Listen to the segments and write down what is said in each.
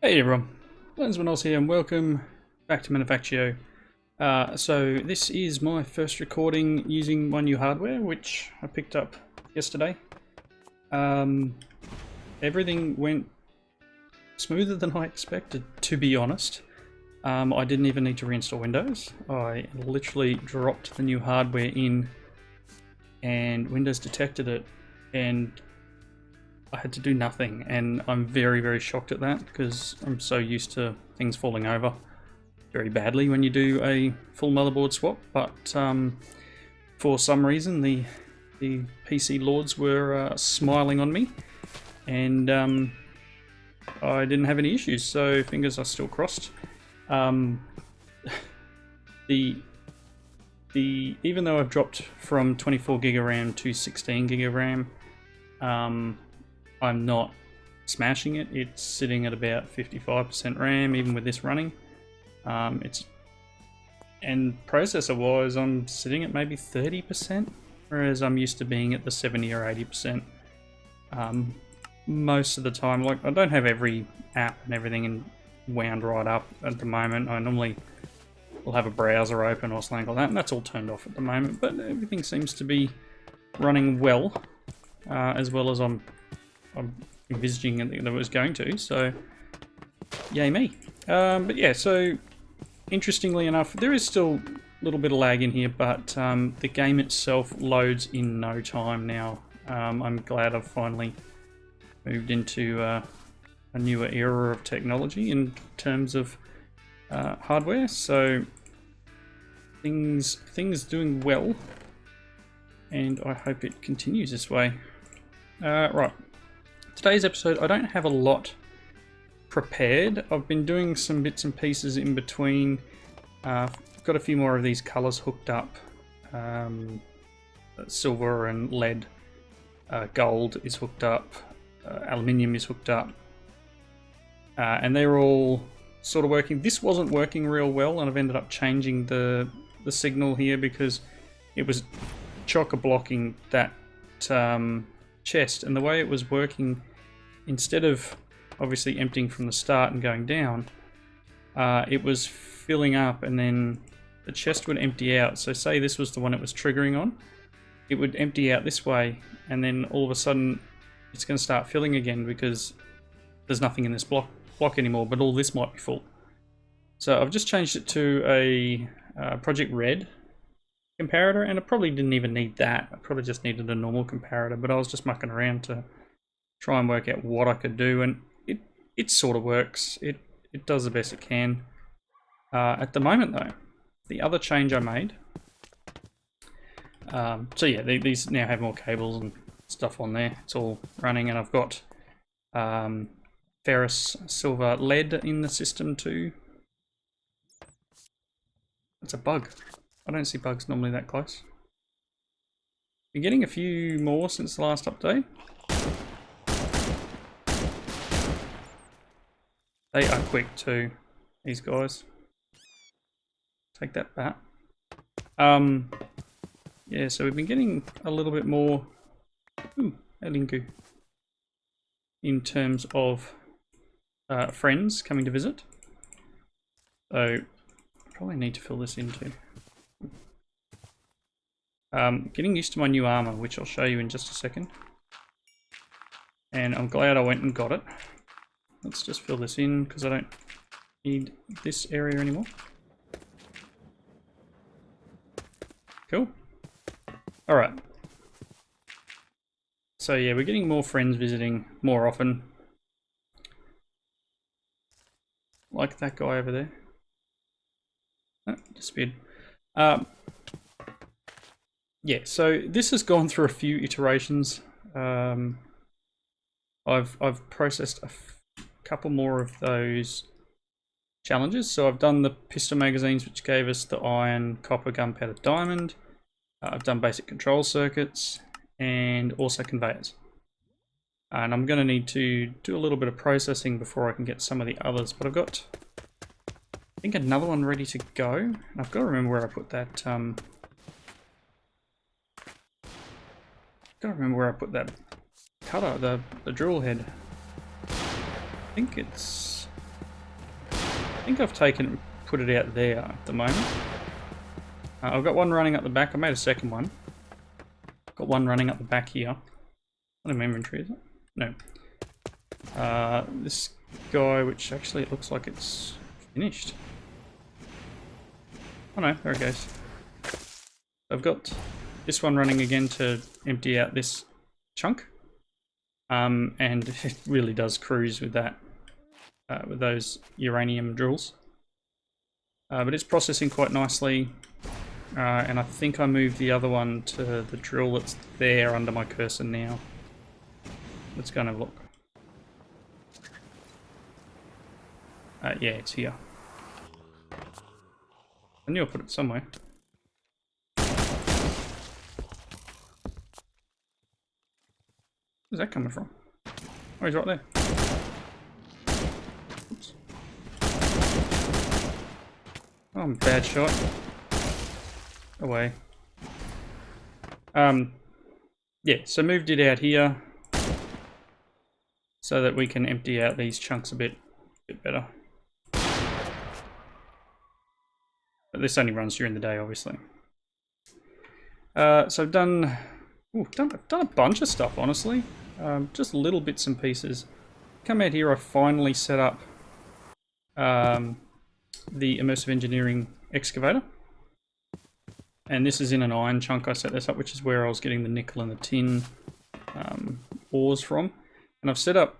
Hey everyone, Lensmanoz here and welcome back to Manufactio. So this is my first recording using my new hardware, which I picked up yesterday. Everything went smoother than I expected, to be honest. I didn't even need to reinstall Windows. I literally dropped the new hardware in and Windows detected it and I had to do nothing, and I'm very shocked at that because I'm so used to things falling over very badly when you do a full motherboard swap. But for some reason the PC lords were smiling on me, and I didn't have any issues, so fingers are still crossed. Even though I've dropped from 24 gig of RAM to 16 gig of RAM, I'm not smashing it. It's sitting at about 55% RAM, even with this running. And processor wise, I'm sitting at maybe 30%, whereas I'm used to being at the 70 or 80%. Most of the time, like, I don't have every app and everything wound right up at the moment. I normally will have a browser open or something like that, and that's all turned off at the moment. But everything seems to be running well as I'm envisaging that it was going to, so yay me. But yeah, so interestingly enough, there is still a little bit of lag in here, but the game itself loads in no time now. I'm glad I've finally moved into a newer era of technology in terms of hardware, so things doing well, and I hope it continues this way. Right. Today's episode, I don't have a lot prepared. I've been doing some bits and pieces in between. I've got a few more of these colours hooked up. Silver and lead. Gold is hooked up. Aluminium is hooked up. And they're all sort of working. This wasn't working real well, and I've ended up changing the signal here because it was chock-a-blocking that chest, and the way it was working, instead of obviously emptying from the start and going down, it was filling up, and then the chest would empty out. So say this was the one it was triggering on, it would empty out this way, and then all of a sudden it's going to start filling again because there's nothing in this block anymore, but all this might be full. So I've just changed it to a Project Red comparator, and I probably didn't even need that. I probably just needed a normal comparator, but I was just mucking around to try and work out what I could do, and it sort of works. It does the best it can. At the moment though, the other change I made, so yeah, these now have more cables and stuff on there. It's all running, and I've got ferrous, silver, lead in the system too. It's a bug. I don't see bugs normally that close. Been getting a few more since the last update. They are quick too, these guys. Take that bat. Yeah, so we've been getting a little bit more Elinku in terms of friends coming to visit. So probably need to fill this in too. Getting used to my new armor, which I'll show you in just a second. And I'm glad I went and got it. Let's just fill this in because I don't need this area anymore. Cool. Alright. So yeah, we're getting more friends visiting more often. Like that guy over there. Oh, disappeared. Yeah, so this has gone through a few iterations. I've processed a couple more of those challenges. So I've done the pistol magazines, which gave us the iron, copper, gunpowder, diamond. I've done basic control circuits and also conveyors. And I'm going to need to do a little bit of processing before I can get some of the others. But I've got, I think, another one ready to go. And I've got to remember where I put that. Gotta remember where I put that cutter, the drill head. I think it's think I've taken it and put it out there at the moment. I've got one running up the back. I made a second one. Got one running up the back here. Not in my inventory, is it? No. This guy, which actually it looks like it's finished. Oh no, there it goes. I've got this one running again to empty out this chunk. And it really does cruise with that, with those uranium drills. But it's processing quite nicely. And I think I moved the other one to the drill that's there under my cursor now. Let's go and have a look. Yeah, it's here. I knew I put it somewhere. Where's that coming from? Oh, he's right there. Oops. Oh, I'm a bad shot. Away. Yeah, so moved it out here so that we can empty out these chunks a bit better. But this only runs during the day, obviously. So I've done a bunch of stuff, honestly. Just little bits and pieces. Come out here, I finally set up the immersive engineering excavator. And this is in an iron chunk I set this up, which is where I was getting the nickel and the tin ores from. And I've set up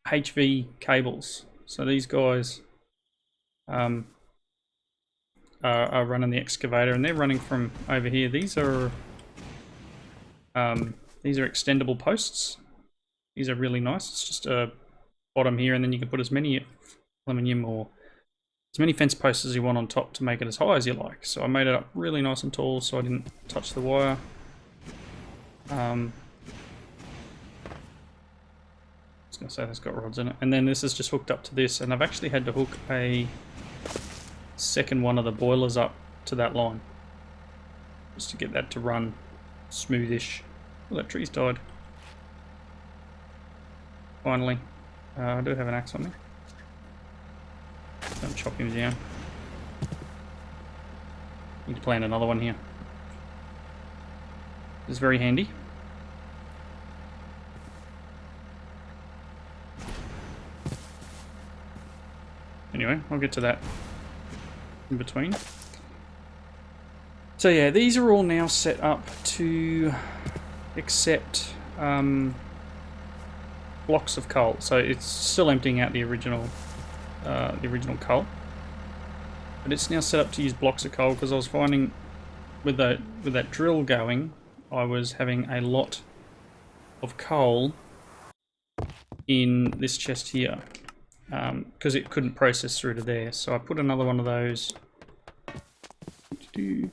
HV cables. So these guys are running the excavator, and they're running from over here. These are extendable posts. These are really nice. It's just a bottom here, and then you can put as many aluminium or as many fence posts as you want on top to make it as high as you like. So I made it up really nice and tall so I didn't touch the wire. I was going to say that's got rods in it. And then this is just hooked up to this, and I've actually had to hook a second one of the boilers up to that line just to get that to run smoothish. Oh, that tree's died. Finally. I do have an axe on me. Don't chop him down. Need to plant another one here. It's very handy. Anyway, I'll get to that in between. So yeah, these are all now set up to accept blocks of coal. So it's still emptying out the original coal, but it's now set up to use blocks of coal because I was finding with that drill going, I was having a lot of coal in this chest here because it couldn't process through to there. So I put another one of those.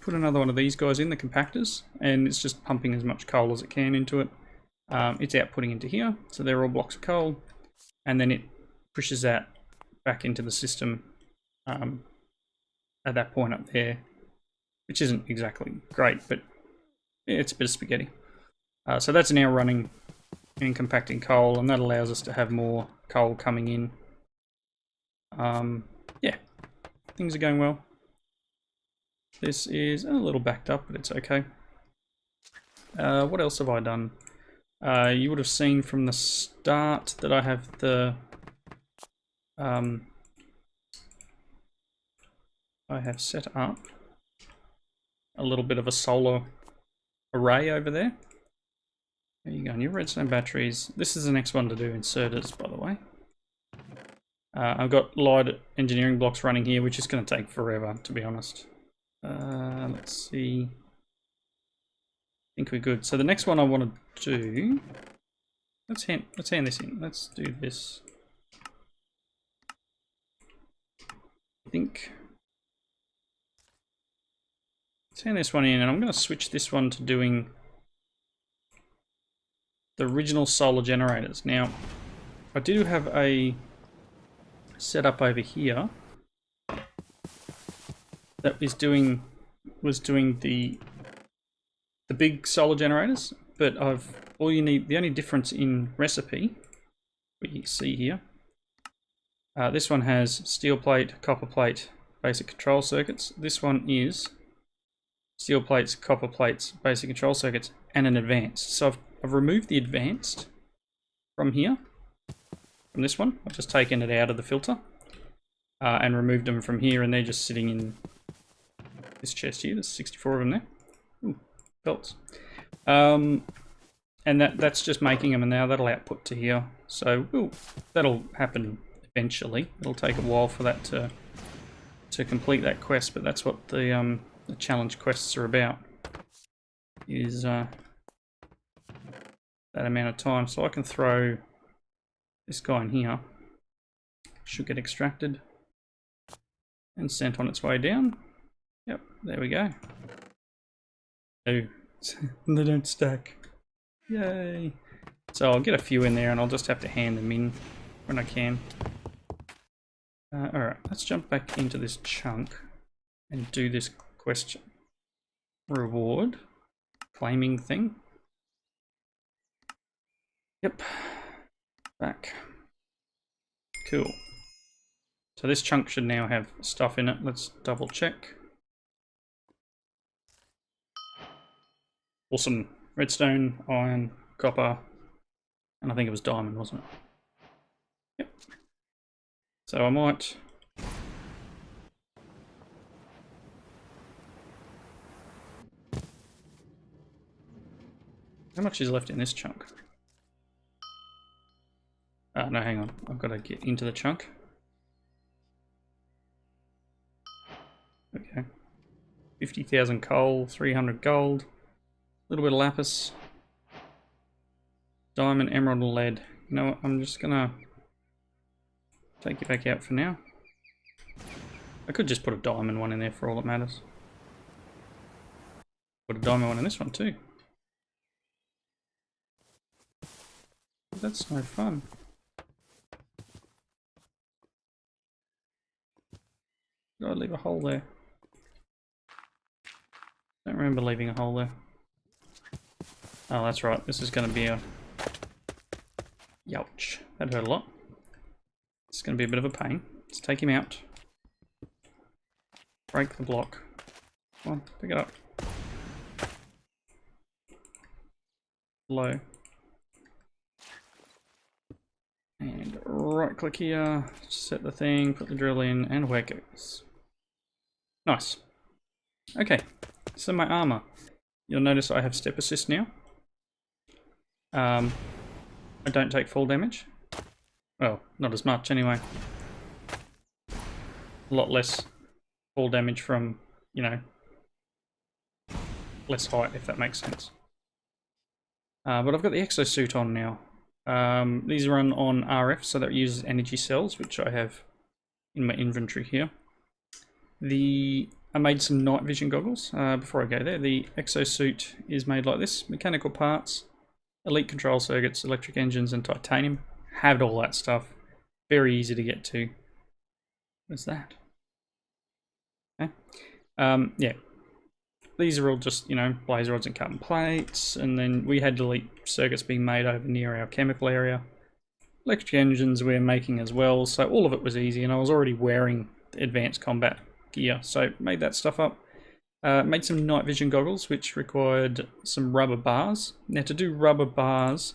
Put another one of these guys in the compactors, and it's just pumping as much coal as it can into it. It's outputting into here, so they're all blocks of coal, and then it pushes that back into the system at that point up there, which isn't exactly great, but it's a bit of spaghetti. So that's now running and compacting coal, and that allows us to have more coal coming in. Yeah, things are going well. This is a little backed up, but it's okay. What else have I done? You would have seen from the start that I have the I have set up a little bit of a solar array over there. There you go, new redstone batteries. This is the next one to do, inserters, by the way. I've got light engineering blocks running here, which is going to take forever, to be honest. Let's see. I think we're good. So the next one I want to do, let's hand this in. Let's do this. I think. Let's hand this one in, and I'm going to switch this one to doing the original solar generators. Now, I do have a setup over here that was doing the big solar generators, but the only difference in recipe we see here This one has steel plate, copper plate, basic control circuits. This one is steel plates, copper plates, basic control circuits, and an advanced. So I've removed the advanced from here, from this one. I've just taken it out of the filter and removed them from here, and they're just sitting in this chest here. There's 64 of them there. Ooh, belts. And that's just making them, and now that'll output to here. So that'll happen eventually. It'll take a while for that to complete that quest, but that's what the challenge quests are about, is that amount of time. So I can throw this guy in here. Should get extracted and sent on its way down. Yep, there we go. Oh, they don't stack. Yay! So I'll get a few in there, and I'll just have to hand them in when I can. Alright, let's jump back into this chunk and do this quest reward claiming thing. Yep. Back. Cool. So this chunk should now have stuff in it. Let's double check. Awesome. Redstone, iron, copper, and I think it was diamond, wasn't it? Yep. So I might... How much is left in this chunk? No, hang on. I've got to get into the chunk. Okay. 50,000 coal, 300 gold, a little bit of lapis, diamond, emerald, and lead. You know what? I'm just going to take it back out for now. I could just put a diamond one in there for all that matters. Put a diamond one in this one too. That's no fun. Did I leave a hole there? Don't remember leaving a hole there. Oh, that's right. This is going to be a... Youch. That hurt a lot. It's going to be a bit of a pain. Let's take him out. Break the block. Come on, pick it up. Low. And right click here, set the thing, put the drill in, and away it goes. Nice. Okay, so my armor. You'll notice I have step assist now. I don't take fall damage. Well, not as much anyway. A lot less fall damage from, you know, less height, if that makes sense. But I've got the exosuit on now. These run on RF, so that uses energy cells, which I have in my inventory here. I made some night vision goggles before I go there. The exosuit is made like this: mechanical parts, elite control circuits, electric engines, and titanium. Had all that stuff. Very easy to get to. What's that? Okay. Yeah. These are all just, you know, blaze rods and cut and plates, and then we had elite circuits being made over near our chemical area. Electric engines we're making as well, so all of it was easy, and I was already wearing advanced combat gear, so made that stuff up. Made some night vision goggles, which required some rubber bars. Now to do rubber bars,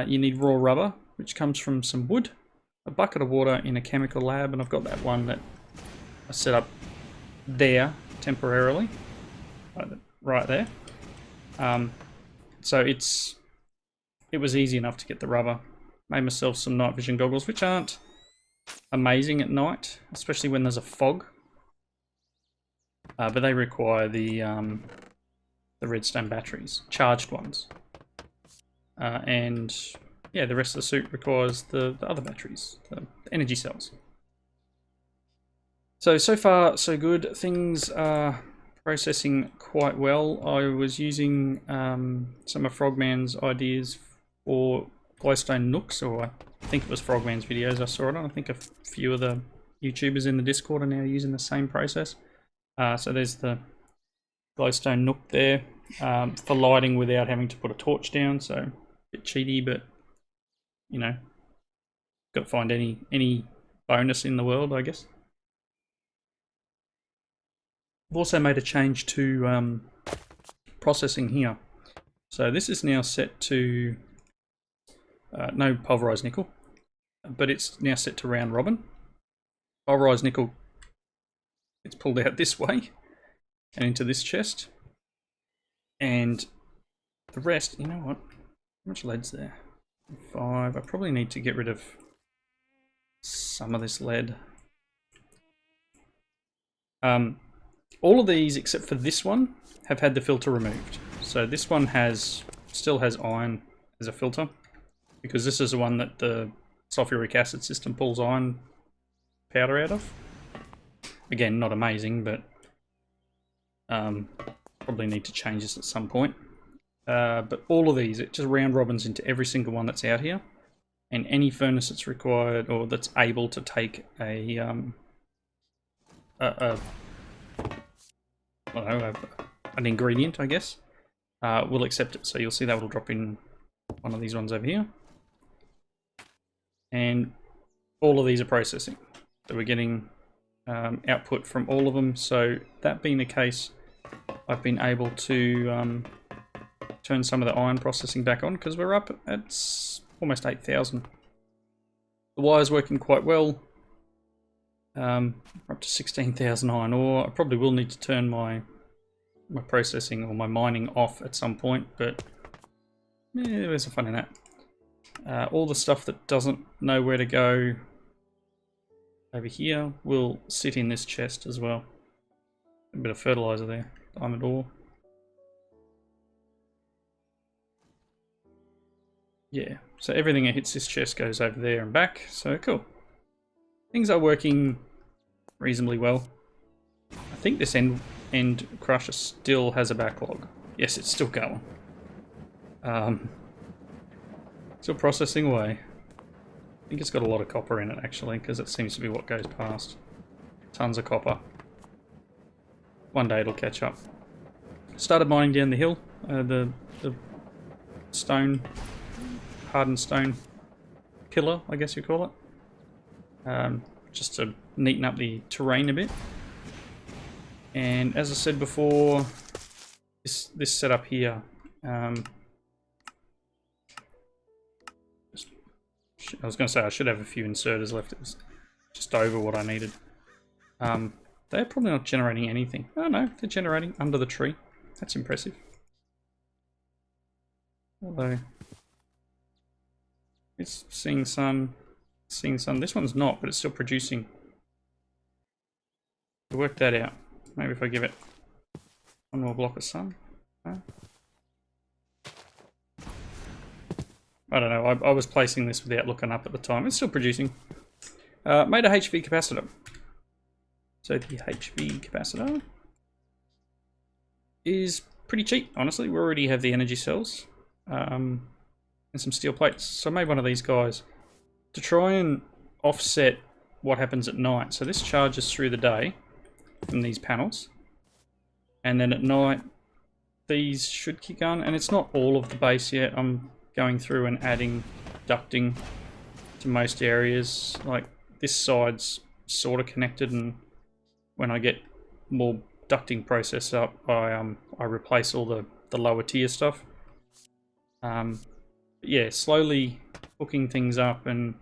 you need raw rubber, which comes from some wood, a bucket of water in a chemical lab, and I've got that one that I set up there temporarily. Right there. So it was easy enough to get the rubber. Made myself some night vision goggles, which aren't amazing at night, especially when there's a fog. But they require the redstone batteries, charged ones. And yeah, the rest of the suit requires the other batteries, the energy cells. So far so good. Things are processing quite well. I was using some of Frogman's ideas for glowstone nooks, or I think it was Frogman's videos I saw it on. I think a few of the YouTubers in the Discord are now using the same process. So there's the glowstone nook there for lighting without having to put a torch down, so a bit cheaty, but you know, got to find any bonus in the world, I guess. I've also made a change to processing here. So this is now set to no pulverized nickel, but it's now set to round robin. Pulverized nickel, it's pulled out this way and into this chest. And the rest, you know what? How much lead's there? 5. I probably need to get rid of some of this lead. All of these, except for this one, have had the filter removed. So this one still has iron as a filter, because this is the one that the sulfuric acid system pulls iron powder out of. Again, not amazing, but probably need to change this at some point. But all of these, it just round robins into every single one that's out here, and any furnace that's required or that's able to take an ingredient, I guess, will accept it. So you'll see that will drop in one of these ones over here, and all of these are processing. So we're getting output from all of them. So that being the case, I've been able to turn some of the iron processing back on, because we're up at almost 8,000. The wire's working quite well. We're up to 16,000 iron ore. I probably will need to turn my processing or my mining off at some point, but there's a fun in that. All the stuff that doesn't know where to go over here will sit in this chest as well. A bit of fertilizer there, diamond ore. Yeah, so everything that hits this chest goes over there and back, so cool. Things are working reasonably well. I think this end crusher still has a backlog. Yes, it's still going. Still processing away. I think it's got a lot of copper in it, actually, because it seems to be what goes past. Tons of copper. One day it'll catch up. Started mining down the hill. The stone, hardened stone pillar, I guess you call it. Just to neaten up the terrain a bit. And as I said before, this setup here, I was going to say I should have a few inserters left. It was just over what I needed. They're probably not generating anything. Oh no, they're generating under the tree. That's impressive. Although it's seeing sun. This one's not, but it's still producing. To work that out. Maybe if I give it one more block of sun. No? I don't know. I was placing this without looking up at the time. It's still producing. Made a HV capacitor. So the HV capacitor is pretty cheap, honestly. We already have the energy cells and some steel plates. So I made one of these guys to try and offset what happens at night. So this charges through the day from these panels, and then at night these should kick on. And it's not all of the base yet. I'm going through and adding ducting to most areas. Like this side's sort of connected, and when I get more ducting process up, I replace all the lower tier stuff. But yeah, slowly hooking things up and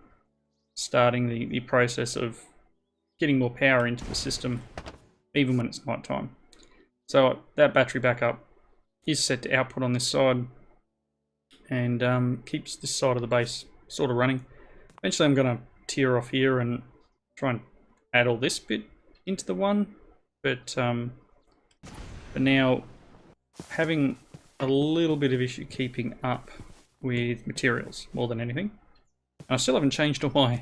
starting the process of getting more power into the system, even when it's night time. So that battery backup is set to output on this side, and keeps this side of the base sort of running. Eventually I'm going to tear off here and try and add all this bit into the one, but for now, having a little bit of issue keeping up with materials more than anything. And I still haven't changed all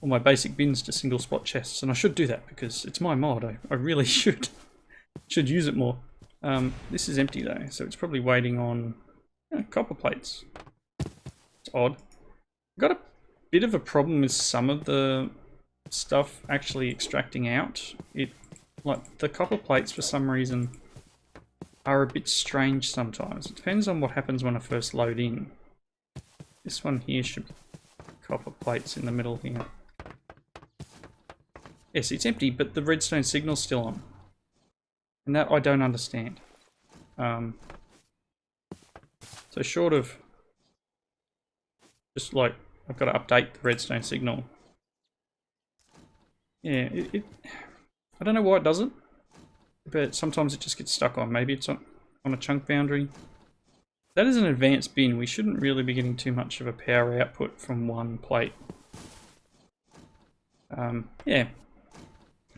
my basic bins to single spot chests, and I should do that because it's my mod. I really should use it more. This is empty though, so it's probably waiting on copper plates. It's odd. I've got a bit of a problem with some of the stuff actually extracting out. Like the copper plates for some reason are a bit strange sometimes. It depends on what happens when I first load in. This one here should be copper plates in the middle here. Yes, it's empty, but the redstone signal's still on. And that I don't understand. So short of just like, I've got to update the redstone signal. Yeah, I don't know why it does it, but sometimes it just gets stuck on. Maybe it's on a chunk boundary. That is an advanced bin. We shouldn't really be getting too much of a power output from one plate. Yeah.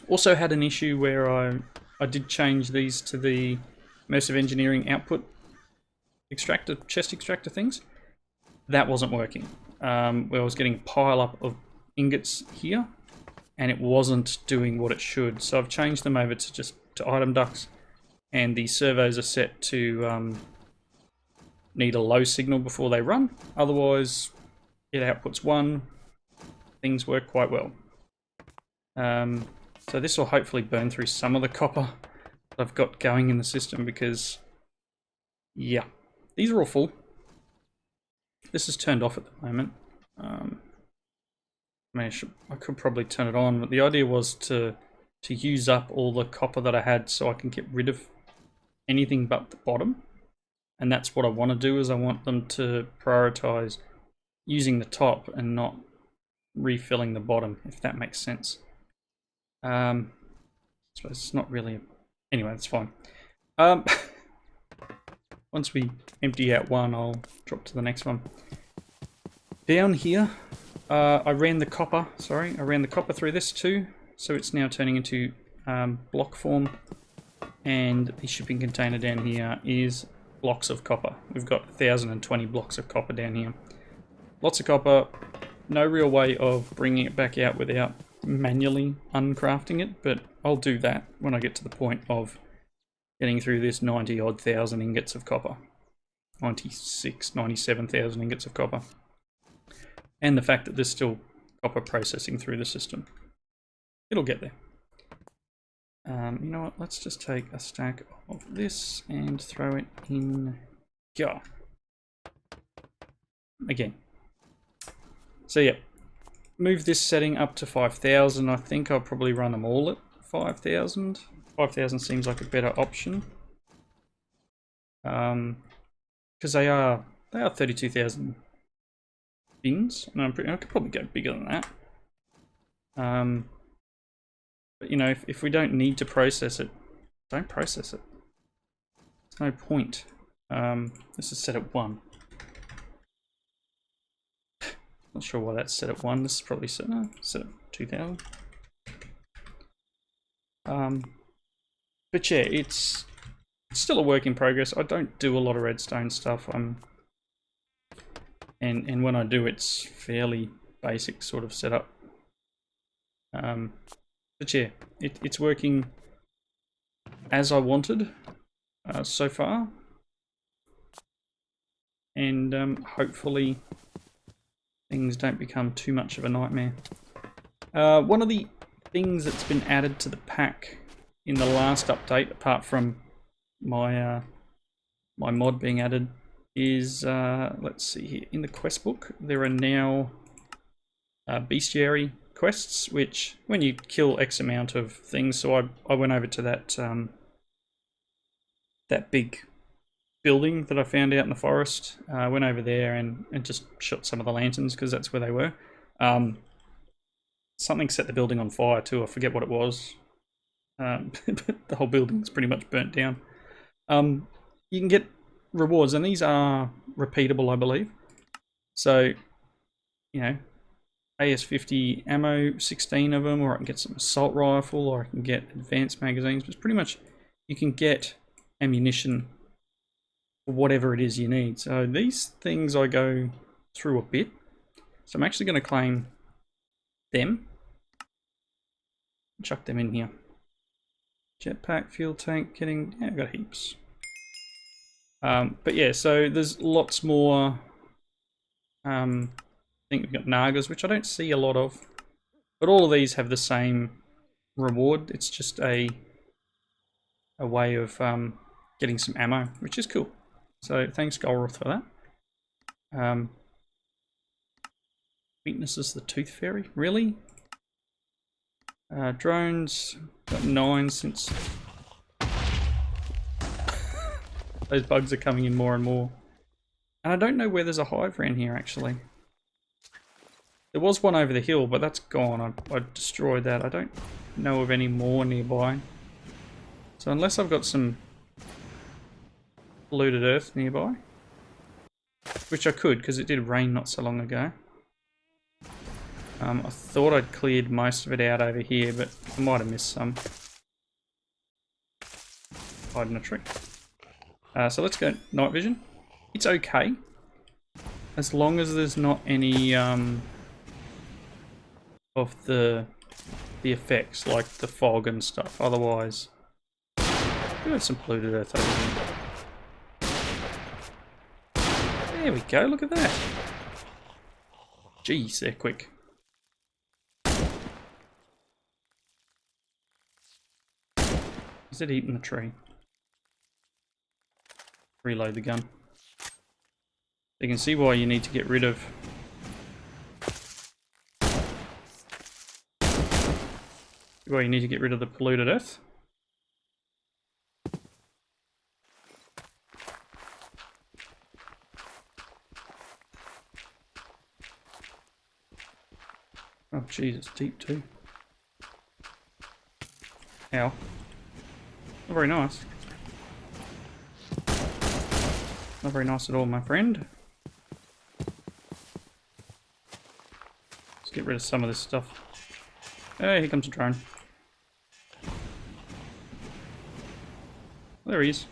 Also had an issue where I did change these to the immersive engineering output extractor, chest extractor things. That wasn't working. Where I was getting a pile up of ingots here, and it wasn't doing what it should. So I've changed them over to just to item ducts, and the servos are set to need a low signal before they run. Otherwise, it outputs 1. Things work quite well. So this will hopefully burn through some of the copper that I've got going in the system because, yeah, these are all full. This is turned off at the moment. I mean, I could probably turn it on, but the idea was to use up all the copper that I had so I can get rid of anything but the bottom. And that's what I want to do, is I want them to prioritize using the top and not refilling the bottom, if that makes sense. I suppose it's not really... Anyway, that's fine. Once we empty out one, I'll drop to the next one. Down here, I ran the copper through this too, so it's now turning into block form, and the shipping container down here is blocks of copper. We've got 1,020 blocks of copper down here. Lots of copper, no real way of bringing it back out without manually uncrafting it, but I'll do that when I get to the point of getting through this 90-odd thousand ingots of copper. 97,000 ingots of copper. And the fact that there's still copper processing through the system. It'll get there. You know what, let's just take a stack of this and throw it in here. Again. So yeah, move this setting up to 5,000. I think I'll probably run them all at 5,000. 5,000 seems like a better option. Because they are 32,000 bins, and I could probably go bigger than that. But you know, if we don't need to process it, don't process it. There's no point. This is set at 1. Not sure why that's set at 1. This is probably set at 2,000. But yeah, it's still a work in progress. I don't do a lot of redstone stuff. And when I do, it's fairly basic sort of setup. But yeah, it's working as I wanted so far, and hopefully things don't become too much of a nightmare. One of the things that's been added to the pack in the last update, apart from my my mod being added, is let's see here, in the quest book there are now Bestiary Quests, which when you kill X amount of things, so I went over to that that big building that I found out in the forest. I went over there and just shot some of the lanterns because that's where they were. Something set the building on fire too, I forget what it was. But the whole building's pretty much burnt down. You can get rewards, and these are repeatable, I believe. So, you know, AS50 ammo, 16 of them, or I can get some assault rifle, or I can get advanced magazines. But it's pretty much, you can get ammunition for whatever it is you need. So these things I go through a bit. So I'm actually going to claim them. Chuck them in here. Jetpack, fuel tank, yeah, I've got heaps. But yeah, so there's lots more. I think we've got Nagas, which I don't see a lot of. But all of these have the same reward. It's just a way of getting some ammo, which is cool. So thanks Golrith for that. Weakness is the Tooth Fairy, really? Drones, got 9 since those bugs are coming in more and more. And I don't know where there's a hive around here actually. There was one over the hill, but that's gone. I destroyed that. I don't know of any more nearby. So unless I've got some polluted earth nearby, which I could because it did rain not so long ago. I thought I'd cleared most of it out over here, but I might have missed some. Hiding a tree. So let's go night vision. It's okay. As long as there's not any of the effects, like the fog and stuff. Otherwise, we have some polluted earth over here. There we go, look at that. Jeez, they're quick. Is it eating the tree? Reload the gun. You can see why you need to get rid of the polluted earth. Oh jeez, it's deep too. Ow. Not very nice. Not very nice at all, my friend. Let's get rid of some of this stuff. Hey, here comes a drone. There he is.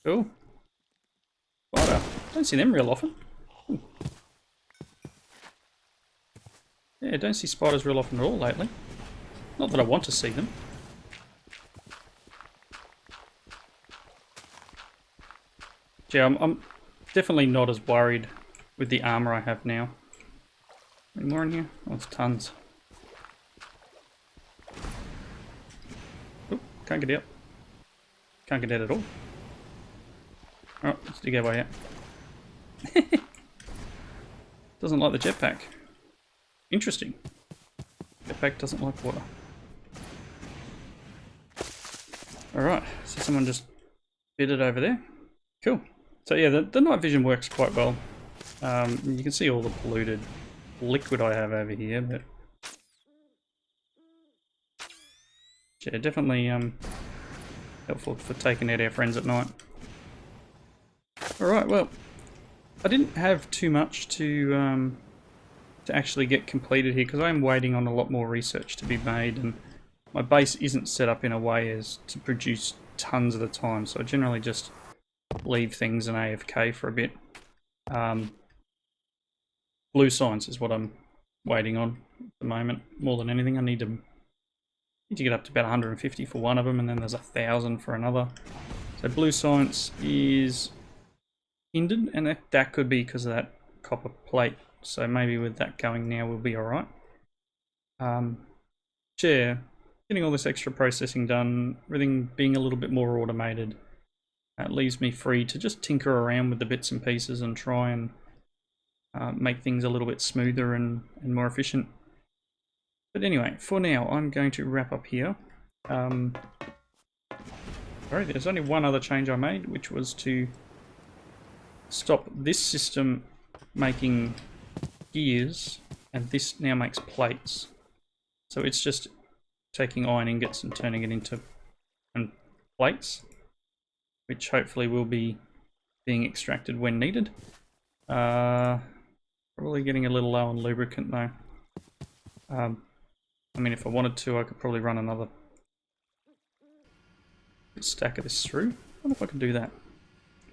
Cool. Spider. Don't see them real often. Ooh. Yeah, don't see spiders real often at all lately. Not that I want to see them. Yeah, I'm definitely not as worried with the armor I have now. Any more in here? Oh, it's tons. Oop, can't get out. Can't get out at all. Oh, let's dig our way out. Doesn't like the jetpack. Interesting. Jetpack doesn't like water. Alright, so someone just bit it over there. Cool. So yeah, the night vision works quite well. You can see all the polluted liquid I have over here, but yeah, definitely helpful for taking out our friends at night. Alright, well, I didn't have too much to actually get completed here because I am waiting on a lot more research to be made, and my base isn't set up in a way as to produce tons at a time, so I generally just leave things in AFK for a bit. Blue science is what I'm waiting on at the moment, more than anything. I need to get up to about 150 for one of them, and then there's 1,000 for another. So blue science is hindered, and that could be because of that copper plate. So maybe with that going now, we'll be alright. Yeah, getting all this extra processing done, everything being a little bit more automated, leaves me free to just tinker around with the bits and pieces and try and make things a little bit smoother and more efficient. But anyway, for now, I'm going to wrap up here. Sorry, there's only one other change I made, which was to stop this system making gears, and this now makes plates. So it's just taking iron ingots and turning it into plates, which hopefully will be being extracted when needed. Probably getting a little low on lubricant though. I mean, if I wanted to, I could probably run another stack of this through. I wonder if I can do that.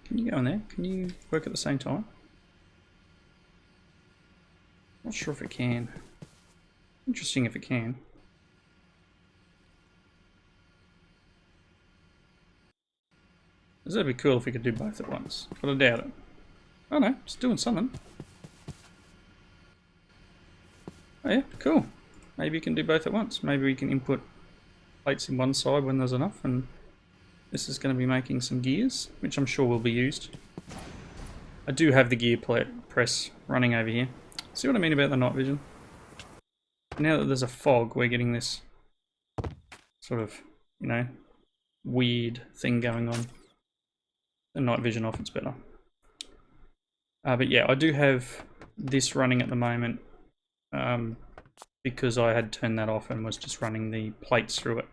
Can you go in there? Can you work at the same time? Not sure if it can. Interesting if it can. That'd be cool if we could do both at once, but I doubt it. Oh no, it's doing something. Oh yeah, cool. Maybe you can do both at once. Maybe we can input plates in one side when there's enough, and This is going to be making some gears, which I'm sure will be used. I do have the gear press running over here. See what I mean about the night vision? Now that there's a fog, we're getting this sort of, you know, weird thing going on. The night vision off, it's better. But yeah, I do have this running at the moment because I had turned that off and was just running the plates through it.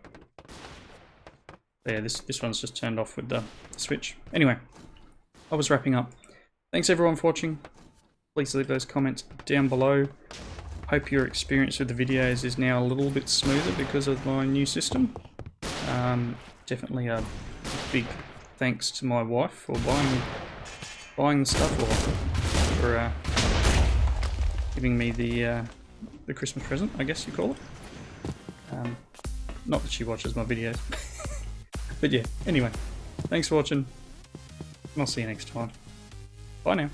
Yeah, this one's just turned off with the switch. Anyway, I was wrapping up. Thanks everyone for watching. Please leave those comments down below. Hope your experience with the videos is now a little bit smoother because of my new system. Definitely a big thanks to my wife for buying the stuff, or for giving me the Christmas present, I guess you call it. Not that she watches my videos. But yeah, anyway, thanks for watching, and I'll see you next time. Bye now.